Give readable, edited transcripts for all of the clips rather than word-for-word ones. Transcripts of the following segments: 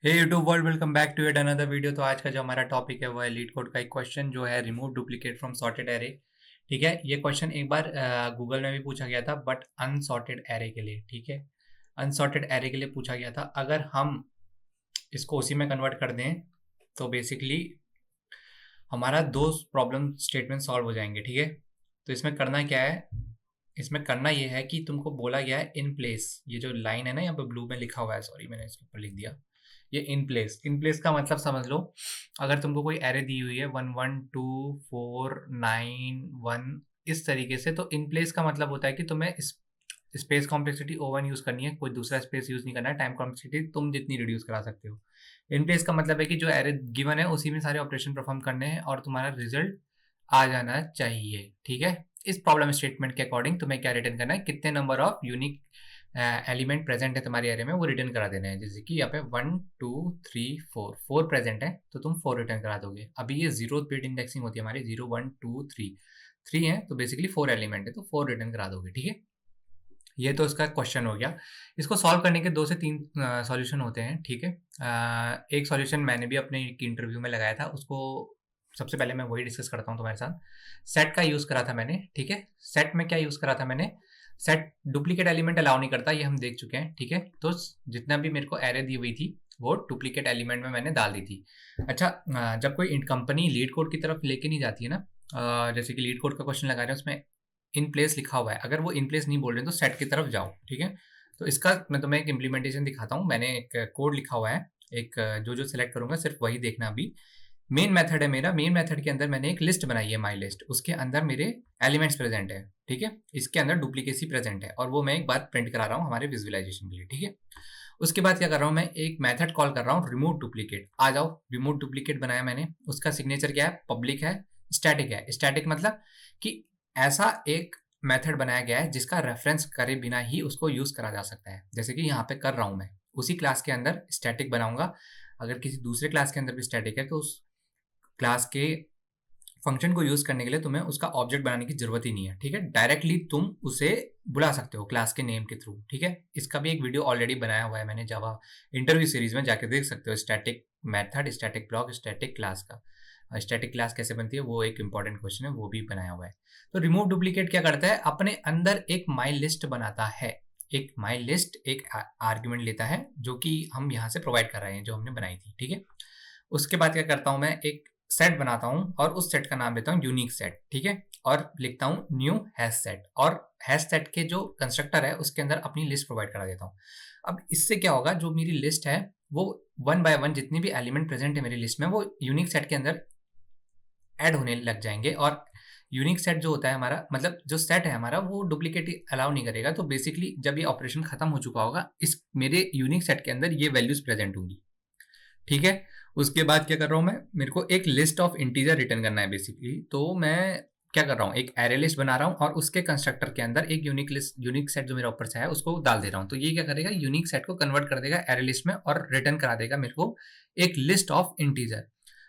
Hey YouTube world, welcome back to yet another video. तो आज का जो हमारा टॉपिक है वो है लीड कोड का एक क्वेश्चन जो है remove duplicate from sorted array. ठीक है, ये क्वेश्चन एक बार गूगल में भी पूछा गया था बट अनसॉर्टेड एरे के लिए। ठीक है, अनसॉर्टेड एरे के लिए पूछा गया था। अगर हम इसको उसी में कन्वर्ट कर दें तो बेसिकली हमारा दो प्रॉब्लम स्टेटमेंट सॉल्व हो जाएंगे। ठीक है, तो इसमें करना क्या है, इसमें करना ये है कि तुमको बोला गया है इन प्लेस, ये जो लाइन है ना यहाँ पे ब्लू में लिखा हुआ है, सॉरी मैंने इसके ऊपर लिख दिया, ये इन प्लेस। इन प्लेस का मतलब समझ लो, अगर तुमको कोई एरे दी हुई है 1 1 2 4 9 1 इस तरीके से, तो इन प्लेस का मतलब होता है कि तुम्हें स्पेस कॉम्प्लेक्सिटी O1 यूज करनी है, कोई दूसरा स्पेस यूज नहीं करना है। टाइम कॉम्प्लेक्सिटी तुम जितनी रिड्यूस करा सकते हो। इन प्लेस का मतलब है कि जो एरे गिवन है उसी में सारे ऑपरेशन परफॉर्म करने हैं और तुम्हारा रिजल्ट आ जाना चाहिए। ठीक है, इस प्रॉब्लम स्टेटमेंट के अकॉर्डिंग तुम्हें क्या रिटर्न करना है, कितने number of unique element present है तुम्हारे एरे में वो रिटर्न करा देना है। जैसे कि यहाँ पे 1 2 3 4 प्रेजेंट है तो तुम 4 रिटर्न करा दोगे। अभी ये 0th बिट इंडेक्सिंग होती है हमारी, 0 1 2 3 है तो बेसिकली 4 एलिमेंट है तो 4 रिटर्न करा दोगे। ठीक है, ये तो इसका क्वेश्चन हो गया। इसको सॉल्व करने के 2 से 3 सॉल्यूशन होते हैं। ठीक है, एक सॉल्यूशन मैंने भी अपने इंटरव्यू में लगाया था, उसको सबसे पहले मैं वही डिस्कस करता हूँ तुम्हारे साथ। सेट का यूज करा था मैंने। ठीक है, सेट में क्या यूज करा था मैंने, सेट डुप्लीकेट एलिमेंट अलाउ नहीं करता, ये हम देख चुके हैं। ठीक है, तो जितना भी मेरे को एरे दी हुई थी वो डुप्लीकेट एलिमेंट में मैंने डाल दी थी। अच्छा, जब कोई कंपनी लीड कोड की तरफ लेके नहीं जाती है ना, जैसे कि लीड कोड का क्वेश्चन लगा रहे हैं उसमें इन प्लेस लिखा हुआ है, अगर वो इन प्लेस नहीं बोल रहे तो सेट की तरफ जाओ। ठीक है, तो इसका मैं तुम्हें एक इम्प्लीमेंटेशन दिखाता हूँ। मैंने एक कोड लिखा हुआ है, एक जो सिलेक्ट करूंगा सिर्फ वही देखना। अभी मेन मेथड है मेरा, मेन मेथड के अंदर मैंने एक लिस्ट बनाई है, माई लिस्ट, उसके अंदर मेरे एलिमेंट्स प्रेजेंट है। ठीक है, इसके अंदर डुप्लीकेसी प्रेजेंट है और वो मैं एक बार प्रिंट करा रहा हूँ हमारे विजुअलाइजेशन के लिए। ठीक है, उसके बाद क्या कर रहा हूँ, मैं एक मेथड कॉल कर रहा हूँ रिमूव डुप्लीकेट। आ जाओ, रिमूव डुप्लीकेट बनाया मैंने, उसका सिग्नेचर क्या है, पब्लिक है, स्टैटिक है। स्टैटिक मतलब कि ऐसा एक मेथड बनाया गया है जिसका रेफरेंस करे बिना ही उसको यूज करा जा सकता है। जैसे कि यहाँ पे कर रहा हूँ मैं, उसी क्लास के अंदर स्टैटिक बनाऊंगा। अगर किसी दूसरे क्लास के अंदर भी स्टैटिक है तो उस क्लास के फंक्शन को यूज करने के लिए तुम्हें उसका ऑब्जेक्ट बनाने की जरूरत ही नहीं है। ठीक है, डायरेक्टली तुम उसे बुला सकते हो क्लास के नेम के थ्रू। ठीक है, इसका भी एक वीडियो ऑलरेडी बनाया हुआ है मैंने जावा इंटरव्यू सीरीज में, जाके देख सकते हो। Static method, static block, static class का, स्टैटिक क्लास कैसे बनती है वो एक इंपॉर्टेंट क्वेश्चन है, वो भी बनाया हुआ है। तो रिमूव डुप्लीकेट क्या करता है, अपने अंदर एक माई लिस्ट बनाता है। एक माई लिस्ट एक आर्ग्यूमेंट लेता है जो कि हम यहाँ से प्रोवाइड कर रहे हैं, जो हमने बनाई थी। ठीक है, उसके बाद क्या करता हूं, मैं एक सेट बनाता हूं और उस सेट का नाम देता हूं यूनिक सेट। ठीक है, और लिखता हूं न्यू हैश सेट, और हैश सेट के जो कंस्ट्रक्टर है उसके अंदर अपनी लिस्ट प्रोवाइड करा देता हूं। अब इससे क्या होगा, जो मेरी लिस्ट है वो 1 बाय 1 जितनी भी एलिमेंट प्रेजेंट है मेरी लिस्ट में वो यूनिक सेट के अंदर ऐड होने लग जाएंगे। और यूनिक सेट जो होता है हमारा, मतलब जो सेट है हमारा, वो डुप्लीकेट अलाउ नहीं करेगा। तो बेसिकली जब ये ऑपरेशन खत्म हो चुका होगा, इस मेरे यूनिक सेट के अंदर ये वैल्यूज प्रेजेंट होंगी। ठीक है, उसके बाद क्या कर रहा हूं मैं, मेरे को एक लिस्ट ऑफ इंटीजर रिटर्न करना है बेसिकली। तो मैं क्या कर रहा हूँ, एक एरे लिस्ट बना रहा हूँ और उसके कंस्ट्रक्टर के अंदर एक यूनिक लिस्ट, यूनिक सेट जो मेरा ऊपर से है उसको डाल दे रहा हूँ। तो ये क्या करेगा, यूनिक सेट को कन्वर्ट कर देगा एरे लिस्ट में और रिटर्न करा देगा मेरे को एक लिस्ट ऑफ इंटीजर।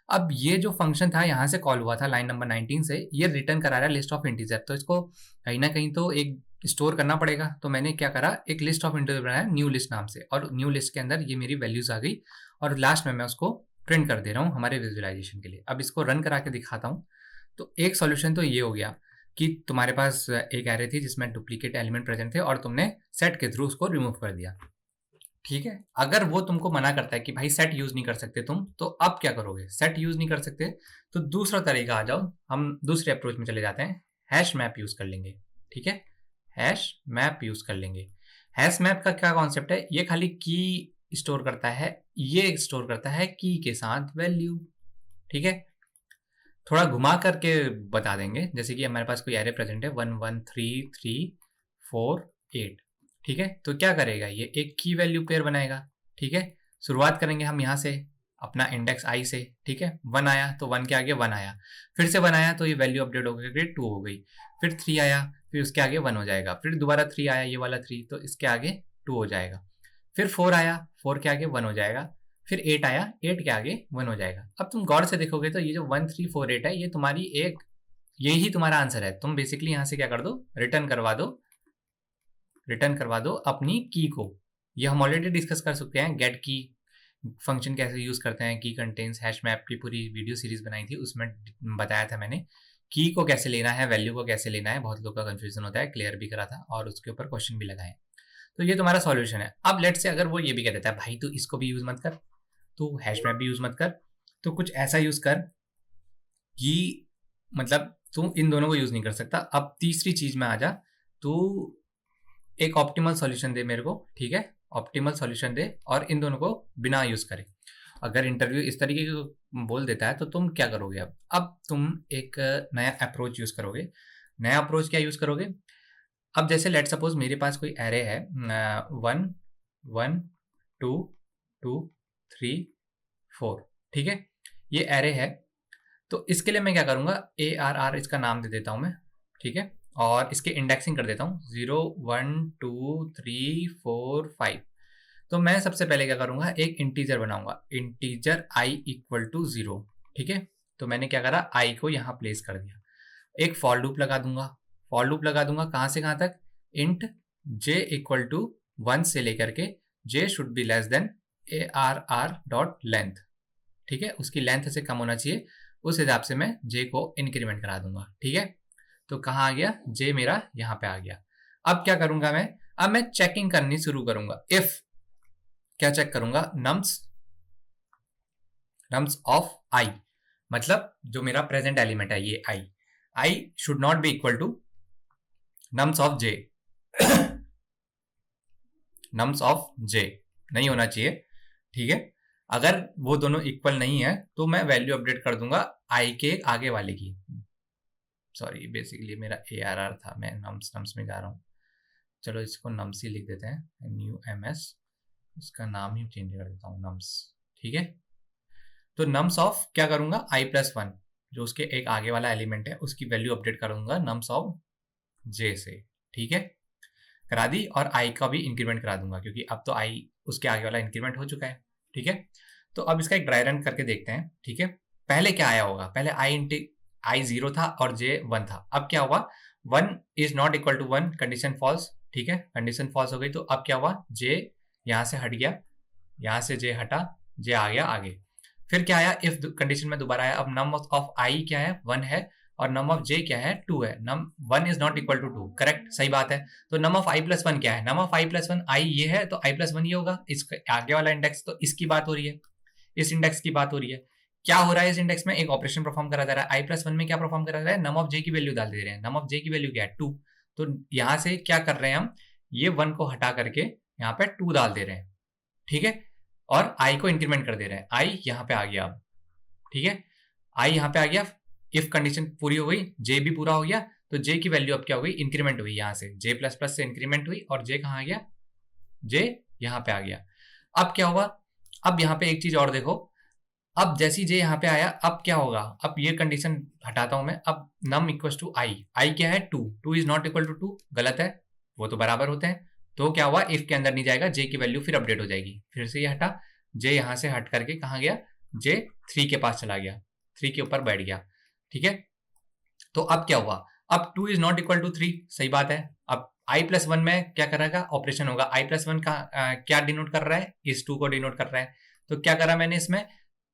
अब ये जो फंक्शन था यहाँ से कॉल हुआ था लाइन नंबर 19 से, ये रिटर्न करा रहा है लिस्ट ऑफ इंटीजर। तो इसको कहीं ना कहीं तो एक स्टोर करना पड़ेगा। तो मैंने क्या करा, एक लिस्ट ऑफ इंटीजर बनाया न्यू लिस्ट नाम से, और न्यू लिस्ट के अंदर ये मेरी वैल्यूज आ गई और लास्ट में मैं उसको प्रिंट कर दे रहा हूँ हमारे विजुअलाइजेशन के लिए। अब इसको रन करा के दिखाता हूँ। तो एक सॉल्यूशन तो ये हो गया कि तुम्हारे पास एक एरे थी जिसमें डुप्लीकेट एलिमेंट प्रेजेंट थे और तुमने सेट के थ्रू उसको रिमूव कर दिया। ठीक है, अगर वो तुमको मना करता है कि भाई सेट यूज नहीं कर सकते तुम, तो अब क्या करोगे, सेट यूज नहीं कर सकते तो दूसरा तरीका आ जाओ, हम दूसरे अप्रोच में चले जाते हैं, हैश मैप यूज कर लेंगे। ठीक है, हैश मैप यूज कर लेंगे। हैश मैप का क्या कॉन्सेप्ट है, ये खाली की स्टोर करता है, ये स्टोर करता है की के साथ वैल्यू। ठीक है, थोड़ा घुमा करके बता देंगे, जैसे कि हमारे पास कोई एरे प्रेजेंट है 1 1 3 3 4 8। ठीक है, तो क्या करेगा, ये एक की वैल्यू पेयर बनाएगा। ठीक है, शुरुआत करेंगे हम यहाँ से अपना इंडेक्स आई से। ठीक है, 1 आया तो 1 के आगे 1 आया, फिर से 1 आया तो ये वैल्यू अपडेट हो गई, 2 हो गई, फिर 3 आया, फिर उसके आगे 1 हो जाएगा, फिर दोबारा 3 आया, ये वाला 3, तो इसके आगे 2 हो जाएगा, फिर 4 आया, 4 के आगे 1 हो जाएगा, फिर 8 आया, 8 के आगे 1 हो जाएगा। अब तुम गौर से देखोगे तो ये जो 1 3 4 8 है, ये तुम्हारी एक, यही तुम्हारा आंसर है। तुम बेसिकली यहाँ से क्या कर दो, रिटर्न करवा दो, रिटर्न करवा दो अपनी की को। ये हम ऑलरेडी डिस्कस कर सकते हैं, गेट की फंक्शन कैसे यूज़ करते हैं, की कंटेन्स हैश मैप की पूरी वीडियो सीरीज़ बनाई थी, उसमें बताया था मैंने की को कैसे लेना है, वैल्यू को कैसे लेना है, बहुत लोग का कन्फ्यूजन होता है, क्लियर भी करा था और उसके ऊपर क्वेश्चन भी लगाए। तो ये तुम्हारा सॉल्यूशन है। अब लेट्स से अगर वो ये भी कह देता है भाई तू इसको भी यूज़ मत कर, तू हैश मैप भी यूज़ मत कर, तो कुछ ऐसा यूज़ कर कि मतलब तू इन दोनों को यूज़ नहीं कर सकता। अब तीसरी चीज़ में आ जा, तू एक ऑप्टिमल सॉल्यूशन दे मेरे को, ठीक है? ऑप्टिमल सॉल्यूशन दे और इन दोनों को बिना यूज़ करे। अगर इंटरव्यू इस तरीके का बोल देता है तो तुम क्या करोगे अब? अब तुम एक नया अप्रोच यूज़ करोगे। नया अप्रोच क्या यूज़ करोगे? अब जैसे लेट्स सपोज मेरे पास कोई एरे है 1 1 2 2 3 4, ठीक है? ये एरे है, तो इसके लिए मैं क्या करूँगा, ARR इसका नाम दे देता हूँ मैं, ठीक है? और इसके इंडेक्सिंग कर देता हूँ 0 1 2 3 4 5। तो मैं सबसे पहले क्या करूँगा, एक इंटीजर बनाऊँगा, इंटीजर i इक्वल टू 0, ठीक है? तो मैंने क्या करा, i को यहाँ प्लेस कर दिया। एक फॉर लूप लगा दूंगा, फॉर लूप लगा दूंगा कहाँ से कहाँ तक, इंट j इक्वल टू 1 से लेकर के j should be less than ARR dot length, ठीक है? उसकी लेंथ से कम होना चाहिए, उस हिसाब से मैं j को इंक्रीमेंट करा दूंगा, ठीक है? तो कहाँ आ गया, j मेरा यहाँ पे आ गया। अब क्या करूंगा मैं, अब मैं चेकिंग करनी शुरू करूंगा। इफ क्या चेक करूंगा, नम्स ऑफ i, मतलब जो मेरा प्रेजेंट एलिमेंट है ये i should not be equal to nums of j nums of j नहीं होना चाहिए, ठीक है? अगर वो दोनों इक्वल नहीं है तो मैं वैल्यू अपडेट कर दूंगा i के आगे वाले की। सॉरी, बेसिकली मेरा ARR था, मैं नम्स में जा रहा हूँ। चलो इसको नम्स ही लिख देते हैं, NUMS, इसका नाम ही चेंज कर देता हूँ, नम्स, ठीक है? तो नम्स ऑफ क्या करूंगा, i+1 जो उसके एक आगे वाला एलिमेंट है उसकी वैल्यू अपडेट करूंगा नम्स ऑफ j से, ठीक है? करा दी, और i का भी इंक्रीमेंट करा दूंगा क्योंकि अब तो i उसके आगे वाला इंक्रीमेंट हो चुका है, ठीक है? तो अब इसका एक ड्राई रन करके देखते हैं, ठीक है? पहले क्या आया होगा, पहले i 0 था और j 1 था। अब क्या हुआ, 1 is not equal to 1, condition false, ठीक है? कंडीशन फॉल्स हो गई, तो अब क्या हुआ, j यहाँ से हट गया, यहाँ से j हटा, j आ गया आगे। फिर क्या आया, इफ कंडीशन में दोबारा आया। अब नम ऑफ i क्या है, 1 है, और नम ऑफ j क्या है, 2 है। Num 1 is not equal to 2, correct, सही बात है। तो नम ऑफ i+1 क्या है, नम ऑफ i+1 i ये है, तो i+1 ये होगा, इसके आगे वाला इंडेक्स, तो इसकी बात हो रही है, इस इंडेक्स की बात हो रही है। क्या हो रहा है इस इंडेक्स में, एक ऑपरेशन परफॉर्म करा जा रहा है। i+1 में क्या परफॉर्म करा जा रहा है, नम ऑफ j की वैल्यू डाल दे रहे हैं। नम ऑफ j की वैल्यू क्या है, 2। तो यहाँ से क्या कर रहे हैं हम, ये 1 को हटा करके यहाँ पे 2 डाल दे रहे हैं, ठीक है? और i को इंक्रीमेंट कर दे रहे हैं, i यहाँ पे आ गया अब, ठीक है? i यहाँ पे आ गया, इफ कंडीशन पूरी हो गई, j भी पूरा हो गया, तो j की वैल्यू अब क्या हो गई, इंक्रीमेंट हुई, यहाँ से j++ से इंक्रीमेंट हुई, और j कहाँ आ गया, j यहाँ पे आ गया। अब क्या हुआ, अब यहाँ पे एक चीज और देखो, अब जैसी j यहाँ पे आया, अब क्या होगा, अब ये कंडीशन हटाता हूं मैं, अब num इक्वल टू i क्या है, 2 इज नॉट इक्वल टू 2, गलत है, वो तो बराबर होते हैं। तो क्या हुआ, इफ के अंदर नहीं जाएगा, j की वैल्यू फिर अपडेट हो जाएगी। फिर से ये हटा, j यहाँ से हट करके कहाँ गया, j 3 के पास चला गया, 3 के ऊपर बैठ गया, ठीक है? तो अब क्या हुआ, अब 2 इज नॉट इक्वल टू 3, सही बात है। अब i+1 में क्या करेगा, ऑपरेशन होगा, i+1 का क्या डिनोट कर रहा है, इस 2 को डिनोट कर रहा है। तो क्या करा मैंने इसमें,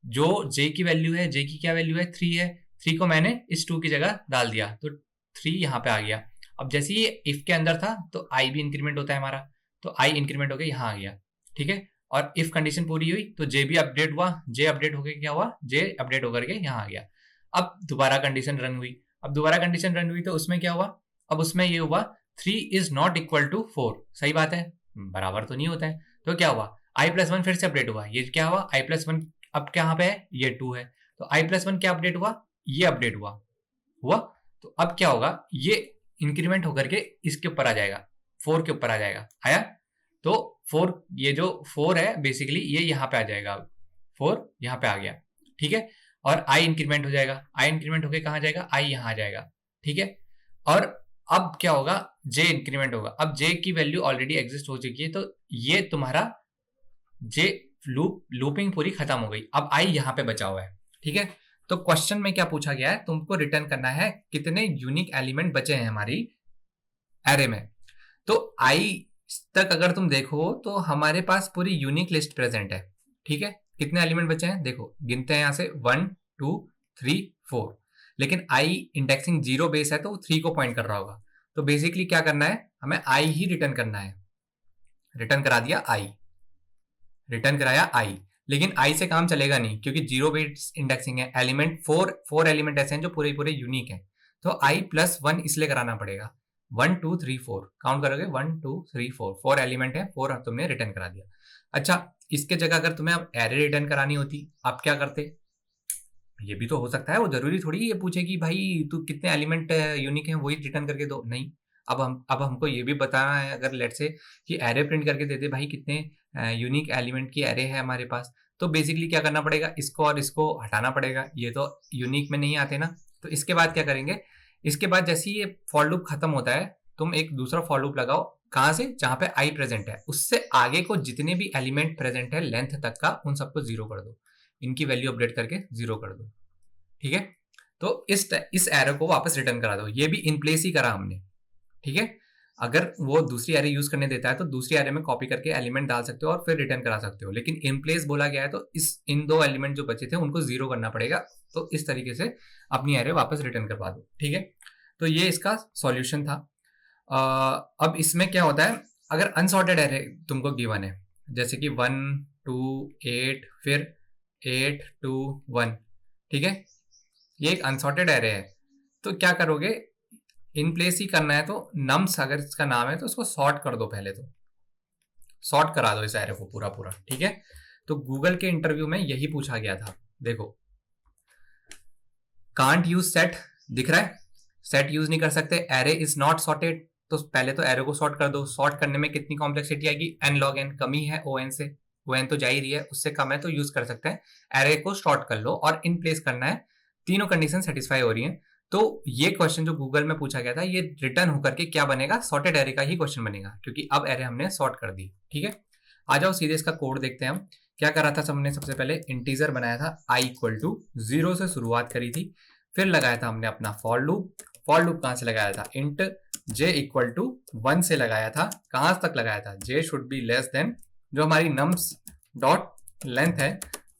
जो j की वैल्यू है, j की क्या वैल्यू है, 3 है, 3 को मैंने इस 2 की जगह डाल दिया, तो 3 यहाँ पे आ गया। अब जैसे ये इफ के अंदर था तो i भी इंक्रीमेंट होता है हमारा, तो i इंक्रीमेंट होकर यहाँ आ गया, ठीक है? और इफ कंडीशन पूरी हुई तो j भी अपडेट हुआ, j अपडेट होकर क्या हुआ, j अपडेट होकर के यहाँ आ गया। अब दोबारा कंडीशन रन हुई, अब दोबारा कंडीशन रन हुई तो उसमें क्या हुआ, अब उसमें ये हुआ 3 इज नॉट इक्वल टू 4, सही बात है, बराबर तो नहीं होता है। तो क्या हुआ, i+1 फिर से अपडेट हुआ, ये क्या हुआ, i+1 अब कहाँ पे है, ये 2 है, तो i+1 क्या अपडेट हुआ, ये अपडेट हुआ। तो अब क्या होगा, ये इंक्रीमेंट होकर के इसके ऊपर आ जाएगा, 4 के ऊपर आ जाएगा, आया? तो 4, ये जो 4 है बेसिकली ये यहाँ पे आ जाएगा, 4 यहाँ पे आ गया, ठीक है? और i इंक्रीमेंट हो जाएगा, i इंक्रीमेंट होकर कहाँ जाएगा, i यहाँ आ जाएगा, ठीक है? और अब क्या होगा, j इंक्रीमेंट होगा। अब j की वैल्यू ऑलरेडी एग्जिस्ट हो चुकी है, तो ये तुम्हारा j लूपिंग पूरी खत्म हो गई। अब i यहाँ पे बचा हुआ है, ठीक है? तो क्वेश्चन में क्या पूछा गया है, तुमको रिटर्न करना है कितने यूनिक एलिमेंट बचे हैं हमारी एरे में। तो i तक अगर तुम देखो तो हमारे पास पूरी यूनिक लिस्ट प्रेजेंट है, ठीक है, कितने एलिमेंट बचे हैं देखो, गिनते हैं यहाँ से 1 2 3 4, लेकिन आई इंडेक्सिंग 0 बेस है तो 3 को पॉइंट कर रहा होगा। तो बेसिकली क्या करना है, हमें आई ही रिटर्न करना है। रिटर्न करा दिया आई, रिटर्न कराया आई, लेकिन आई से काम चलेगा नहीं क्योंकि 0 बेस इंडेक्सिंग है। एलिमेंट 4 एलिमेंट ऐसे हैं जो पूरे पूरे यूनिक हैं, तो आई प्लस 1 इसलिए कराना पड़ेगा। 1 2 3 4 काउंट करोगे, 1 2 3 4 एलिमेंट है, 4 तुमने रिटर्न करा दिया। अच्छा, इसके जगह अगर तुम्हें अब एरे रिटर्न करानी होती, आप क्या करते? ये भी तो हो सकता है, वो जरूरी थोड़ी ये पूछे कि भाई तू कितने एलिमेंट यूनिक हैं वही रिटर्न करके दो, नहीं। अब हमको ये भी बताना है, अगर लेट से कि एरे प्रिंट करके दे दे भाई कितने यूनिक एलिमेंट की एरे है हमारे पास, तो बेसिकली क्या करना पड़ेगा, इसको और इसको हटाना पड़ेगा, ये तो यूनिक में नहीं आते ना। तो इसके बाद क्या करेंगे, इसके बाद जैसे ही ये फॉर लूप खत्म होता है, तुम एक दूसरा फॉर लूप लगाओ, कहाँ से, जहां पे आई प्रेजेंट है उससे आगे को जितने भी एलिमेंट प्रेजेंट है लेंथ तक का, उन सबको जीरो कर दो, इनकी वैल्यू अपडेट करके जीरो कर दो। ठीक है, तो इस एरो को वापस रिटर्न करा दो, ये भी इन प्लेस ही करा हमने। ठीक है, अगर वो दूसरी एरे यूज करने देता है तो दूसरी एरे में कॉपी करके एलिमेंट डाल सकते हो और फिर रिटर्न करा सकते हो, लेकिन इन प्लेस बोला गया है तो इन दो एलिमेंट जो बचे थे उनको जीरो करना पड़ेगा। तो इस तरीके से अपनी एरे वापस रिटर्न करवा दो। ठीक है, तो ये इसका सॉल्यूशन था। अब इसमें क्या होता है, अगर अनसॉर्टेड एरे तुमको गिवन है, जैसे कि 1 2 8 फिर 8 2 1, ठीक है, ये एक अनसॉर्टेड एरे है, तो क्या करोगे, इन प्लेस ही करना है, तो नम्स अगर इसका नाम है तो उसको सॉर्ट कर दो, पहले तो सॉर्ट करा दो इस एरे को पूरा पूरा। ठीक है, तो गूगल के इंटरव्यू में यही पूछा गया था। देखो, कांट यूज सेट, दिख रहा है, सेट यूज नहीं कर सकते, एरे इज नॉट सॉर्टेड, तो पहले तो एरे को सॉर्ट कर दो। सॉर्ट करने में कितनी कॉम्प्लेक्सिटी आएगी, n log n, कमी है o n से, o n तो जा ही रही है, उससे कम है तो यूज कर सकते हैं। एरे को सॉर्ट कर लो और इन प्लेस करना है, तीनों कंडीशन सेटिस्फाई हो रही है। तो ये क्वेश्चन जो गूगल में पूछा गया था, ये रिटर्न होकर के क्या बनेगा, सॉर्टेड एरे का ही क्वेश्चन बनेगा, क्योंकि अब एरे हमने सॉर्ट कर दी। ठीक है, आ जाओ सीधे इसका कोड देखते हैं हम। क्या करा था हमने, सबसे पहले इंटीजर बनाया था, i इक्वल टू 0 से शुरुआत करी थी, फिर लगाया था हमने अपना फॉर लूप। फॉर लूप कहां से लगाया था, इंट j इक्वल टू 1 से लगाया था, कहां तक लगाया था, j should be less than, जो हमारी नम्स डॉट लेंथ है,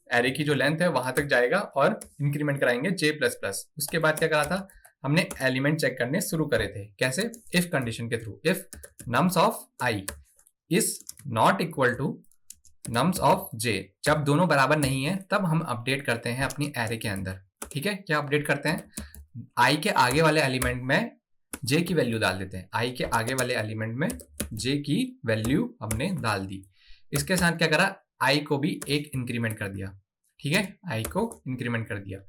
एरे की जो लेंथ है वहां तक जाएगा और इंक्रीमेंट कराएंगे j प्लस प्लस। उसके बाद क्या करा था, हमने एलिमेंट चेक करने शुरू करे थे, कैसे, इफ कंडीशन के through, if nums of i is not equal to nums of j, जब दोनों बराबर नहीं है तब हम अपडेट करते हैं अपनी एरे के अंदर। ठीक है, क्या अपडेट करते हैं, i के आगे वाले एलिमेंट में j की वैल्यू डाल देते हैं, i के आगे वाले एलिमेंट में j की वैल्यू हमने डाल दी। इसके साथ क्या करा, i को भी एक इंक्रीमेंट कर दिया। ठीक है, i को इंक्रीमेंट कर दिया।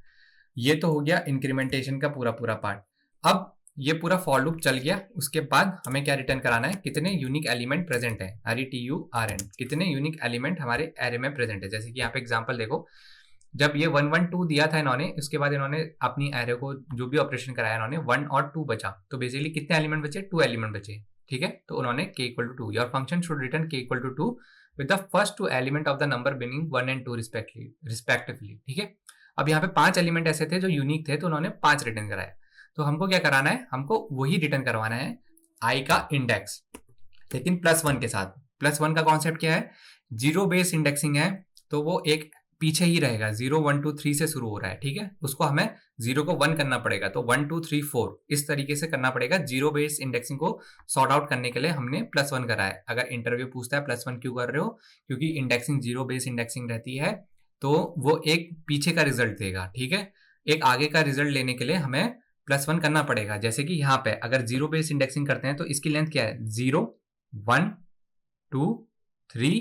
ये तो हो गया इंक्रीमेंटेशन का पूरा पूरा पार्ट। अब ये पूरा फॉर लूप चल गया, उसके बाद हमें क्या रिटर्न कराना है, कितने यूनिक एलिमेंट प्रेजेंट है, RETURN, कितने यूनिक एलिमेंट हमारे एरे में प्रेजेंट है। जैसे कि यहाँ पे एग्जांपल देखो, जब ये 1 1 2 दिया था इन्होंने, उसके बाद इन्होंने अपनी एरे को जो भी ऑपरेशन कराया इन्होंने, 1 और 2 बचा, तो बेसिकली कितने एलिमेंट बचे, 2 एलिमेंट बचे। ठीक है, तो उन्होंने k equal to 2, your function should return k equal to 2 with the first 2 element of the number beginning 1 and 2 respectively. ठीक है, अब यहाँ पे 5 एलिमेंट ऐसे थे जो यूनिक थे, तो उन्होंने 5 रिटर्न कराया। तो हमको क्या कराना है, हमको वही रिटर्न करवाना है, i का इंडेक्स, लेकिन +1 के साथ। +1 का कॉन्सेप्ट क्या है, जीरो बेस इंडेक्सिंग है, तो वो एक पीछे ही रहेगा, 0 1 2 3 से शुरू हो रहा है। ठीक है, उसको हमें 0 को 1 करना पड़ेगा, तो 1 2 3 4 इस तरीके से करना पड़ेगा। जीरो बेस इंडेक्सिंग को सॉर्ट आउट करने के लिए हमने +1 करा है। अगर इंटरव्यू पूछता है +1 क्यों कर रहे हो, क्योंकि इंडेक्सिंग जीरो बेस इंडेक्सिंग रहती है, तो वो एक पीछे का रिजल्ट देगा। ठीक है, एक आगे का रिजल्ट लेने के लिए हमें +1 करना पड़ेगा। जैसे कि यहाँ पे अगर जीरो बेस इंडेक्सिंग करते हैं तो इसकी लेंथ क्या है, 0 1 2 3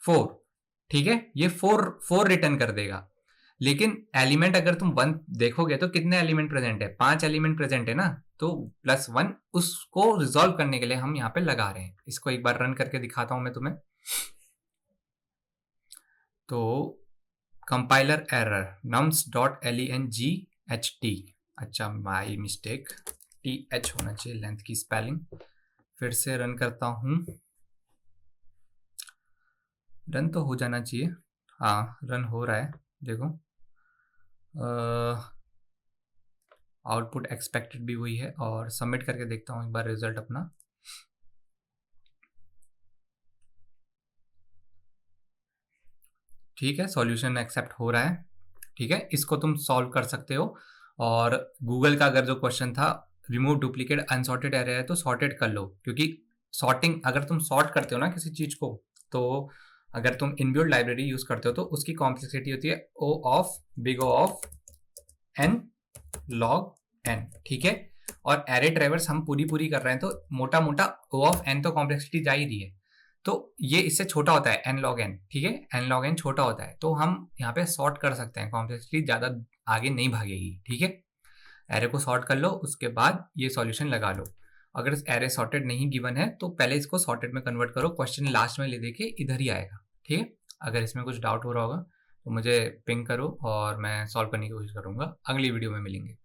4। ठीक है, ये 4 रिटर्न कर देगा, लेकिन एलिमेंट अगर तुम 1 देखोगे तो कितने एलिमेंट प्रेजेंट है, 5 एलिमेंट प्रेजेंट है ना, तो +1 उसको रिजॉल्व करने के लिए हम यहाँ पे लगा रहे हैं। इसको एक बार रन करके दिखाता हूं मैं तुम्हें। तो कंपाइलर एरर nums.length, अच्छा माई मिस्टेक, TH होना चाहिए लेंथ की स्पेलिंग। फिर से रन करता हूं, रन तो हो जाना चाहिए, हाँ रन हो रहा है। देखो आउटपुट एक्सपेक्टेड भी वही है, और सबमिट करके देखता हूँ एक बार रिजल्ट अपना। ठीक है, सॉल्यूशन एक्सेप्ट हो रहा है। ठीक है, इसको तुम सॉल्व कर सकते हो। और गूगल का अगर जो क्वेश्चन था रिमूव डुप्लीकेट अनसॉर्टेड एरे है तो सॉर्टेड कर लो, क्योंकि सॉर्टिंग अगर तुम सॉर्ट करते हो ना किसी चीज को, तो अगर तुम इनबिल्ट लाइब्रेरी यूज करते हो तो उसकी कॉम्प्लेक्सिटी होती है O of big O of N log N. ठीक है, और एरे ट्रेवर्स हम पूरी पूरी कर रहे हैं तो मोटा मोटा ओ ऑफ एन तो कॉम्प्लेक्सिटी जा ही रही है, तो ये इससे छोटा होता है एन लॉग एन। ठीक है, एन लॉग एन छोटा होता है, तो हम यहाँ पे सॉर्ट कर सकते हैं, कॉम्प्लेक्सिटी ज्यादा आगे नहीं भागेगी। ठीक है, एरे को सॉर्ट कर लो, उसके बाद ये सॉल्यूशन लगा लो। अगर एरे सॉर्टेड नहीं गिवन है तो पहले इसको सॉर्टेड में कन्वर्ट करो, क्वेश्चन लास्ट में ले देके इधर ही आएगा। ठीक है, अगर इसमें कुछ डाउट हो रहा होगा तो मुझे पिंग करो और मैं सॉल्व करने की कोशिश करूंगा। अगली वीडियो में मिलेंगे।